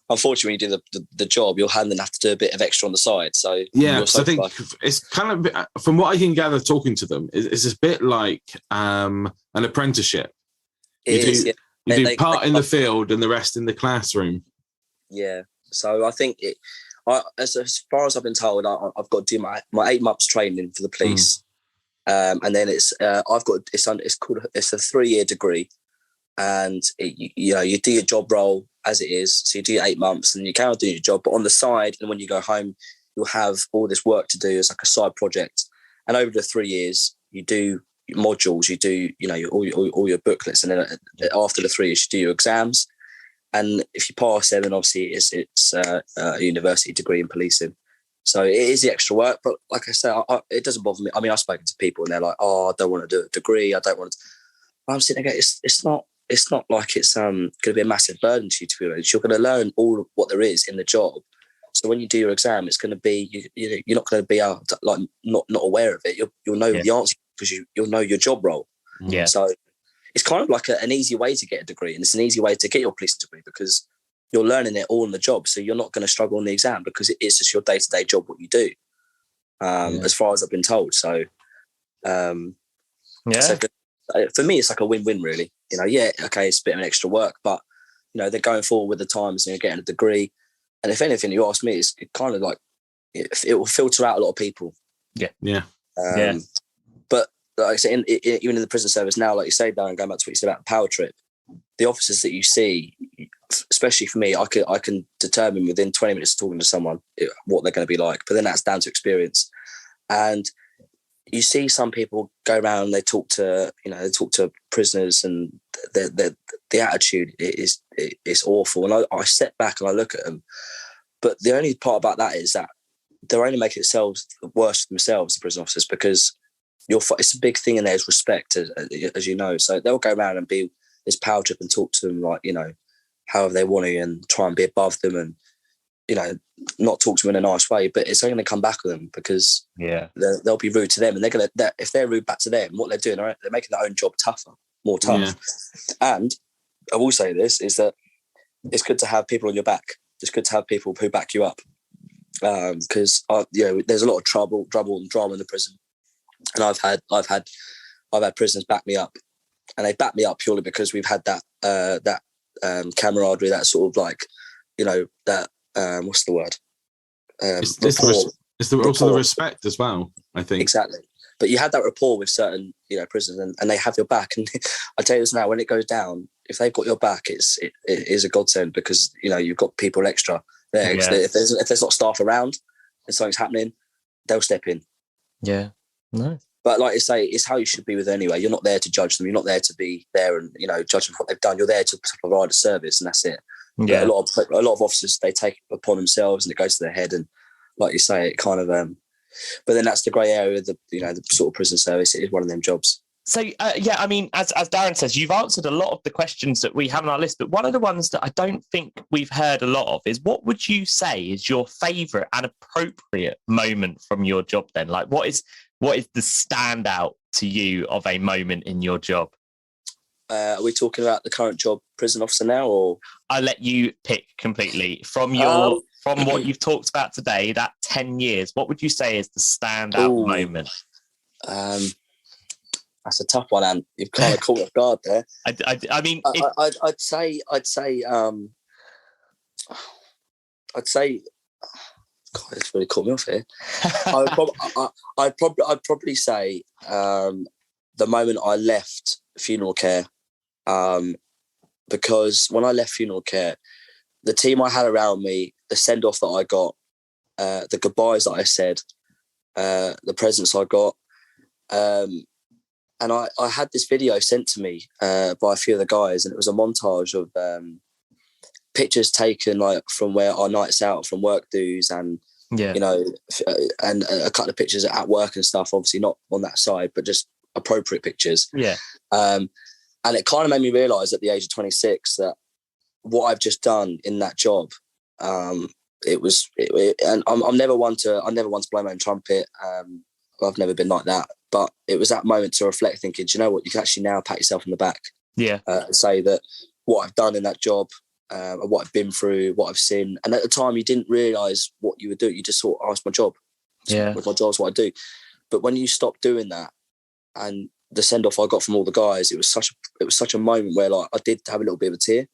Unfortunately, when you do the job, you'll have to do a bit of extra on the side. So so I think it's kind of, from what I can gather talking to them, it's a bit like an apprenticeship. You do part in the field and the rest in the classroom. Yeah. So I think as far as I've been told, I've got to do my 8 months training for the police, and then it's a 3-year degree, and you do your job role as it is. So you do 8 months, and you can do your job, but on the side, and when you go home, you'll have all this work to do as like a side project. And over the 3 years, you do modules, you do all your booklets, and then after the 3 years, you do your exams. And if you pass them, then obviously it's a university degree in policing. So it is the extra work, but like I said, it doesn't bother me. I mean, I've spoken to people and they're like, "Oh, I don't want to do a degree. I don't want to." I'm sitting there going, it's not like it's going to be a massive burden to you, to be honest. You're going to learn all of what there is in the job. So when you do your exam, it's going to be you're not going to be not aware of it. You'll know the answer because you'll know your job role. Yeah. So it's kind of like an easy way to get a degree, and it's an easy way to get your policing degree because you're learning it all in the job. So you're not going to struggle on the exam because it is just your day-to-day job, what you do, as far as I've been told. So, so for me, it's like a win-win, really. Okay, it's a bit of an extra work, but, they're going forward with the times and you're getting a degree. And if anything, you ask me, it's kind of like it will filter out a lot of people. Yeah. Yeah. But like I say, even in the prison service now, like you say, Darren, going back to what you said about the power trip, the officers that you see, especially for me, I can determine within 20 minutes of talking to someone what they're going to be like. But then that's down to experience. And you see some people go around and they talk to prisoners, and the attitude is awful. And I step back and I look at them. But the only part about that is that they're only making themselves worse for themselves, the prison officers, because it's a big thing in there is respect, as you know. So they'll go around and be this power trip and talk to them like, however they want to, and try and be above them and, not talk to them in a nice way, but it's only going to come back with them because they'll be rude to them, and they're going to, if they're rude back to them, what they're doing, they're making their own job more tough. Yeah. And I will say this is that it's good to have people on your back. It's good to have people who back you up, because there's a lot of trouble and drama in the prison, and I've had prisoners back me up, and they back me up purely because we've had that camaraderie, that sort of like, that what's the word? It's also the respect as well, I think. Exactly. But you had that rapport with certain, prisoners, and they have your back. And I tell you this now, when it goes down, if they've got your back, it is a godsend because, you've got people extra there. Yeah. If there's not staff around and something's happening, they'll step in. Yeah. No. But like I say, it's how you should be with them anyway. You're not there to judge them. You're not there to be there and, judge them for what they've done. You're there to provide a service, and that's it. Yeah. But a lot of officers, they take it upon themselves and it goes to their head. And like you say, it kind of, but then that's the grey area of the sort of prison service. It is one of them jobs. So, I mean, as Darren says, you've answered a lot of the questions that we have on our list, but one of the ones that I don't think we've heard a lot of is, what would you say is your favourite and appropriate moment from your job then? Like, what is the standout to you of a moment in your job? Are we talking about the current job, prison officer now, or? I'll let you pick completely. From what you've talked about today, that 10 years, what would you say is the standout moment? That's a tough one, and you've kind of caught off guard there. I mean, I'd say, God, it's really caught me off here. I'd probably say the moment I left funeral care, because when I left funeral care, the team I had around me, the send off that I got, the goodbyes that I said, the presents I got. And I had this video sent to me by a few of the guys, and it was a montage of pictures taken like from where our nights out, from work dues, and you know, and a couple of pictures at work and stuff. Obviously not on that side, but just appropriate pictures. And it kind of made me realise at the age of 26 that what I've just done in that job, and I'm never one to blow my own trumpet. I've never been like that. But it was that moment to reflect, thinking, do you know what? You can actually now pat yourself on the back. And say that what I've done in that job, and what I've been through, what I've seen. And at the time, you didn't realise what you were doing. You just thought, oh, it's my job. My job's what I do. But when you stop doing that, and the send off I got from all the guys, it was such a moment where like I did have a little bit of a tear.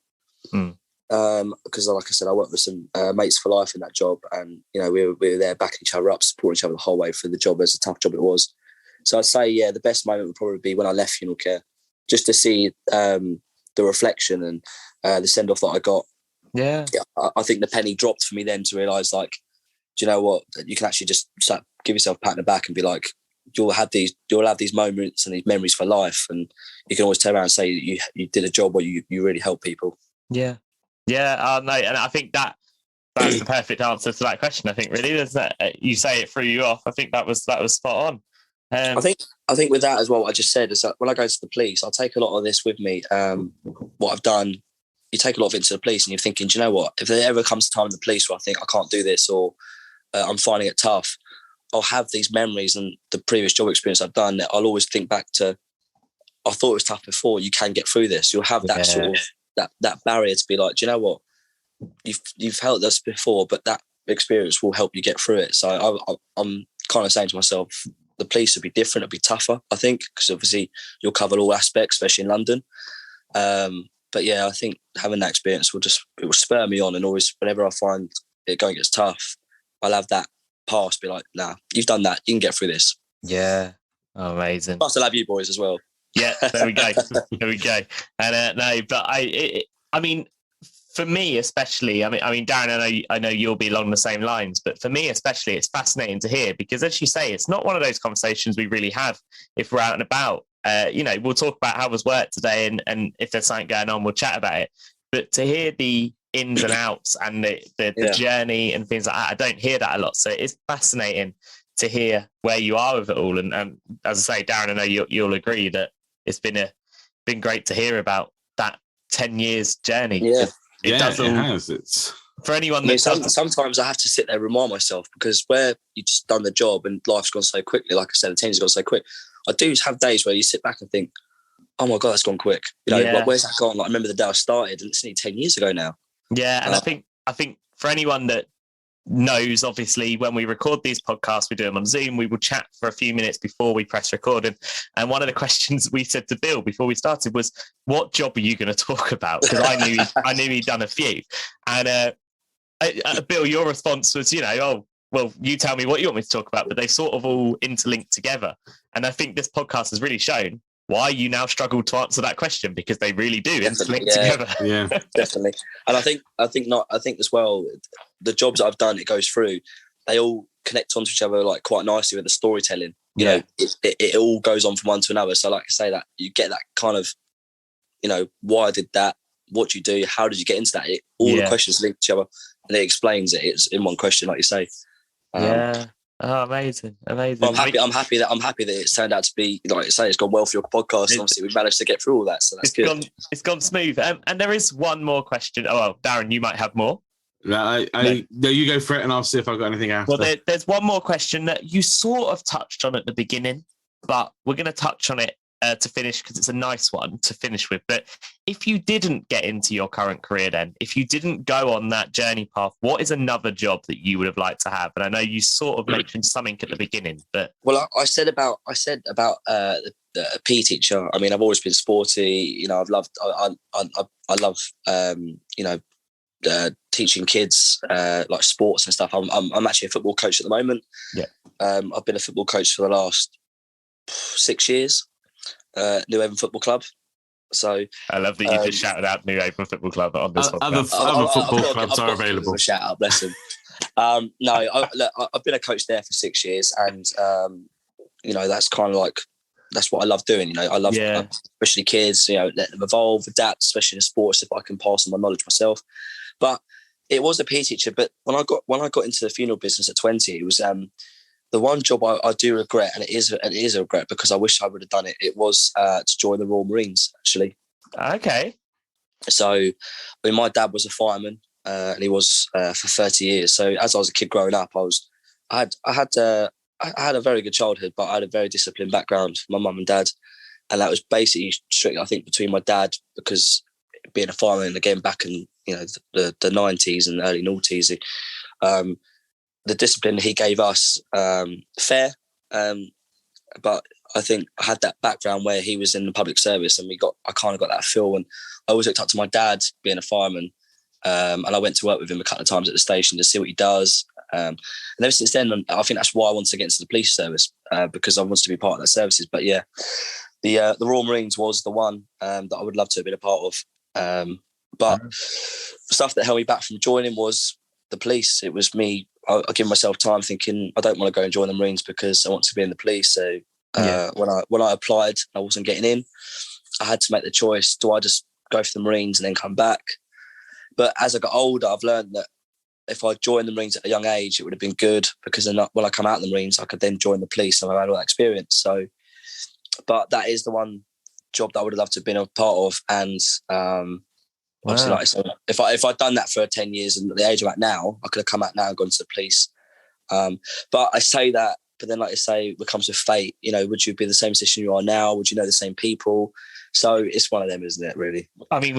Because like I said, I worked with some mates for life in that job, and you know, we were there backing each other up, supporting each other the whole way through the job, as a tough job it was. So I'd say, the best moment would probably be when I left funeral care, just to see the reflection and the send off that I got. I think the penny dropped for me then to realise, like, do you know what? You can actually just give yourself a pat on the back and be like, you'll have these moments and these memories for life, and you can always turn around and say you did a job where you really helped people. No, and I think that's the perfect answer to that question. I think really, there's that you say it threw you off. I think that was spot on. I think with that as well, what I just said is that when I go to the police, I'll take a lot of this with me. What I've done, you take a lot of it to the police, and you're thinking, do you know what? If there ever comes a time in the police where I think I can't do this, or I'm finding it tough, I'll have these memories and the previous job experience I've done. That I'll always think back to, I thought it was tough before. You can get through this. You'll have that sort of that barrier to be like, do you know what? You've felt this before, but that experience will help you get through it. So I'm kind of saying to myself, the police would be different. It'd be tougher, I think, because obviously you'll cover all aspects, especially in London. But yeah, I think having that experience will spur me on, and always whenever I find it going gets tough, I'll have that past, be like, nah, you've done that, you can get through this. Amazing. Plus I'll have you boys as well. There we go. And but I mean, for me especially, I mean, Darren, I know you'll be along the same lines, but for me especially, it's fascinating to hear, because as you say, it's not one of those conversations we really have if we're out and about. You know, we'll talk about how was work today, and if there's something going on, we'll chat about it. But to hear the ins and outs and the journey and things like that, I don't hear that a lot. So it's fascinating to hear where you are with it all. And as I say, Darren, I know you'll agree that it's been great to hear about that 10 years journey. It has. It's for anyone that sometimes I have to sit there and remind myself, because where you just done the job and life's gone so quickly, like I said, the 10 years gone so quick. I do have days where you sit back and think, oh my God, that's gone quick. You know, like, where's that gone? Like, I remember the day I started, and it's only 10 years ago now. And I think for anyone that knows, obviously, when we record these podcasts, we do them on Zoom, we will chat for a few minutes before we press record. And one of the questions we said to Bill before we started was, what job are you going to talk about? Because I knew he'd done a few. And Bill, your response was, you know, oh, well, you tell me what you want me to talk about, but they sort of all interlinked together. And I think this podcast has really shown why you now struggle to answer that question, because they really do interlink together. Definitely. And I think as well, the jobs that I've done, it goes through, they all connect onto each other like quite nicely with the storytelling. You know, it all goes on from one to another. So like I say, that you get that kind of, you know, why I did that, what do you do, how did you get into that? All the questions link to each other, and it explains it. It's in one question, like you say. Amazing. I'm happy that it's turned out to be, like I say, it's gone well for your podcast. And obviously, we've managed to get through all that, so that's good. It's gone smooth. And there is one more question. Oh, well, Darren, you might have more. No, you go for it, and I'll see if I've got anything after. Well, there's one more question that you sort of touched on at the beginning, but we're going to touch on it to finish, because it's a nice one to finish with. But if you didn't get into your current career, then if you didn't go on that journey path, what is another job that you would have liked to have? And I know you sort of mentioned something at the beginning, but I said about the PE teacher. I mean, I've always been sporty. You know, I love you know, teaching kids like sports and stuff. I'm actually a football coach at the moment. I've been a football coach for the last 6 years. New Haven Football Club. So I love that you just shouted out New Haven Football Club on this podcast. Other football clubs are available. Shout out, bless them. No, I've been a coach there for 6 years, and that's kind of like that's what I love doing. I love especially kids. Let them evolve, adapt, especially in sports. If I can pass on my knowledge myself, but it was a PE teacher. But when I got into the funeral business at 20, it was the one job I do regret, and it is a regret because I wish I would have done it. It was to join the Royal Marines, actually. Okay. So, my dad was a fireman, and he was for 30 years. So, as I was a kid growing up, I had a very good childhood, but I had a very disciplined background. My mum and dad, and that was basically strictly, I think, between my dad because being a fireman, and again back in the 90s and early noughties, the discipline he gave us, fair, but I think I had that background where he was in the public service, and I kind of got that feel. And I always looked up to my dad being a fireman, and I went to work with him a couple of times at the station to see what he does. And ever since then, I think that's why I wanted to get into the police service, because I wanted to be part of that services. But yeah, the Royal Marines was the one that I would love to have been a part of. But the stuff that held me back from joining was the police. It was me. I give myself time thinking I don't want to go and join the Marines because I want to be in the police. So when I applied, I wasn't getting in. I had to make the choice: do I just go for the Marines and then come back? But as I got older, I've learned that if I joined the Marines at a young age, it would have been good because then when I come out of the Marines, I could then join the police and I've had all that experience. So, but that is the one job that I would have loved to have been a part of. And obviously, like I said, if I'd done that for 10 years and at the age I'm at now, I could have come out now and gone to the police. But I say that, but then like I say, it comes with fate. Would you be in the same position you are now? Would you know the same people? So it's one of them, isn't it, really? I mean,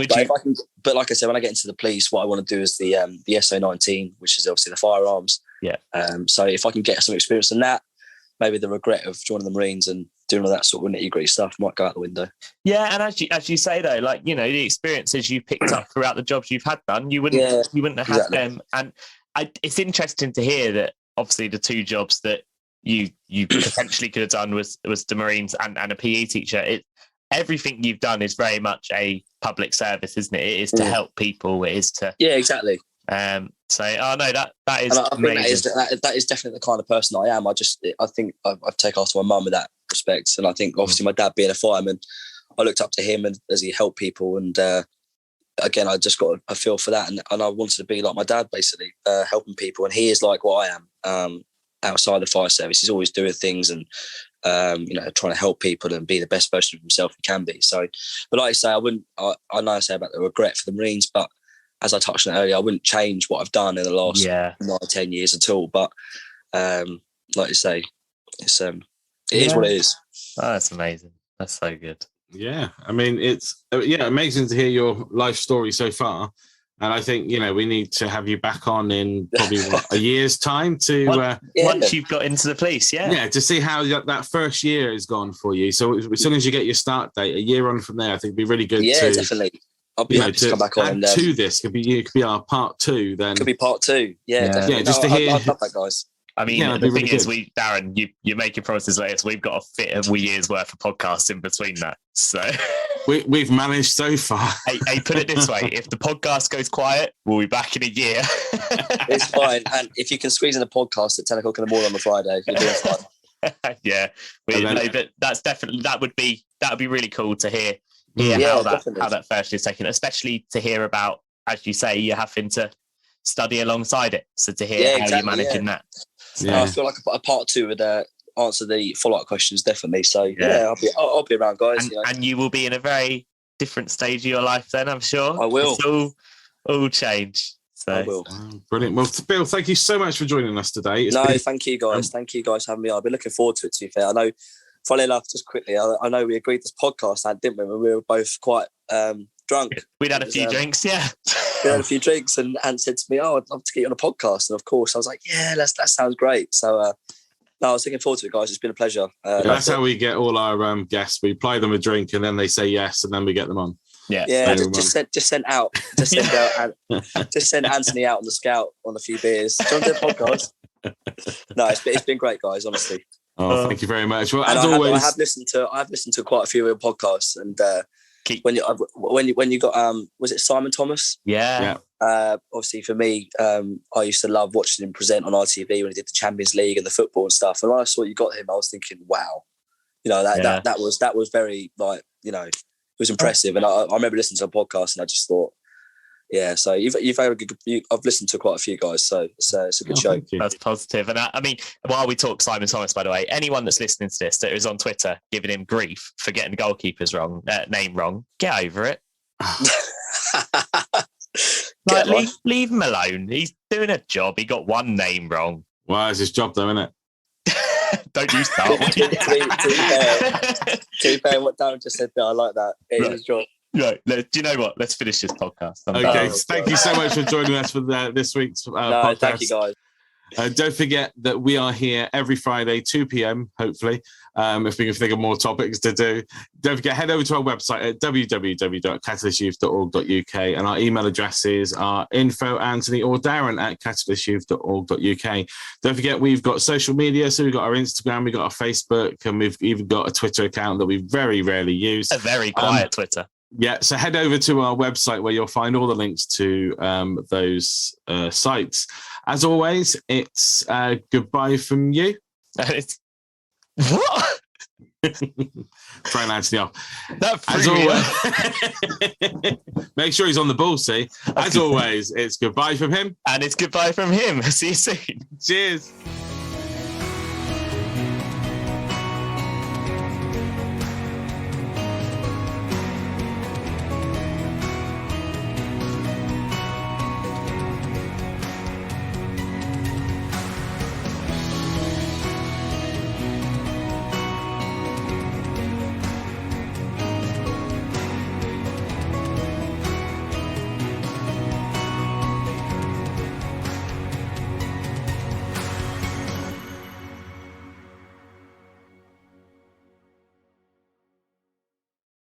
but like I said, when I get into the police, what I want to do is the SO19, which is obviously the firearms. Yeah. So if I can get some experience in that, maybe the regret of joining the Marines and doing all that sort of nitty-gritty stuff might go out the window. Yeah, and as you say though, like the experiences you picked up throughout the jobs you've had done, you wouldn't have had them. And it's interesting to hear that obviously the two jobs that you potentially could have done was the Marines and a PE teacher. Everything you've done is very much a public service, isn't it? It is to help people. It is to exactly. That is I think that is definitely the kind of person I am. I think I've taken after my mum in that respect, and I think obviously my dad being a fireman, I looked up to him and as he helped people, and again I just got a feel for that, and I wanted to be like my dad, basically helping people, and he is like what I am outside the fire service. He's always doing things and trying to help people and be the best version of himself he can be. So, but like I say, I know I say about the regret for the Marines, but as I touched on earlier, I wouldn't change what I've done in the last 9 or 10 years at all. But like you say, it is what it is. Oh, that's amazing. That's so good. Yeah, I mean, it's amazing to hear your life story so far. And I think, we need to have you back on in probably a year's time to... once you've got into the police, Yeah, to see how that first year has gone for you. So as soon as you get your start date, a year on from there, I think it'd be really good to... definitely. I'll be happy to come back on. And to this, could be our part two then. Could be part two. Yeah, definitely. Yeah, just to hear... I'd love that, guys. I mean, the thing is, Darren, you're making promises later, so we've got to fit a year's worth of podcasts in between that. So we've managed so far. Hey, put it this way: if the podcast goes quiet, we'll be back in a year. It's fine, and if you can squeeze in a podcast at 10 o'clock in the morning on a Friday, you're doing fine. Yeah, but that's definitely that would be really cool to hear how that first year's taken, especially to hear about, as you say, you're having to study alongside it. So to hear how you're managing that. I feel like a part two would answer the follow-up questions, definitely. So I'll be around, guys. And you will be in a very different stage of your life then, I'm sure. I will. It's all change. So. I will. Brilliant. Well, Bill, thank you so much for joining us today. Thank you, guys. Thank you, guys, for having me on. I've been looking forward to it, to be fair. I know, funnily enough, just quickly, I know we agreed this podcast, didn't we? We were both quite drunk. We'd had a few drinks, yeah. We had a few drinks and said to me, I'd love to get you on a podcast. And of course, I was like, yeah, that sounds great. So, I was looking forward to it, guys. It's been a pleasure. That's how we get all our guests. We apply them a drink and then they say yes, and then we get them on. Yeah. Just send out. Just send Antony out on the scout on a few beers. Do you want to do a podcast? No, it's been great, guys. Honestly. Oh, thank you very much. Well, as always, I have listened to quite a few of your podcasts, and when you got was it Simon Thomas? Yeah. Obviously for me, I used to love watching him present on ITV when he did the Champions League and the football and stuff. And when I saw you got him, I was thinking, wow, that was very, like, it was impressive. And I remember listening to a podcast and I just thought, yeah, so you've had a good. I've listened to quite a few guys, so it's a good show. That's positive. And I mean, while we talk Simon Thomas, by the way, anyone that's listening to this that is on Twitter giving him grief for getting the goalkeeper's name wrong, get over it. Leave him alone. He's doing a job. He got one name wrong. Well, it's his job, though, isn't it? Don't you start. To be fair, what Darren just said there, I like that. It is his job. Right. Do you know what? Let's finish this podcast. Okay. Thank you so much for joining us for this week's podcast. Thank you, guys. Don't forget that we are here every Friday, 2 p.m, hopefully, if we can think of more topics to do. Don't forget, head over to our website at www.catalystyouth.org.uk, and our email addresses are info@anthony@catalystyouth.org.uk. Don't forget, we've got social media, so we've got our Instagram, we've got our Facebook, and we've even got a Twitter account that we very rarely use. A very quiet Twitter. Yeah, so head over to our website where you'll find all the links to those sites. As always, it's goodbye from you. It's what? Throwing Antony off. That As always, make sure he's on the ball, see? As always, it's goodbye from him. And it's goodbye from him. See you soon. Cheers.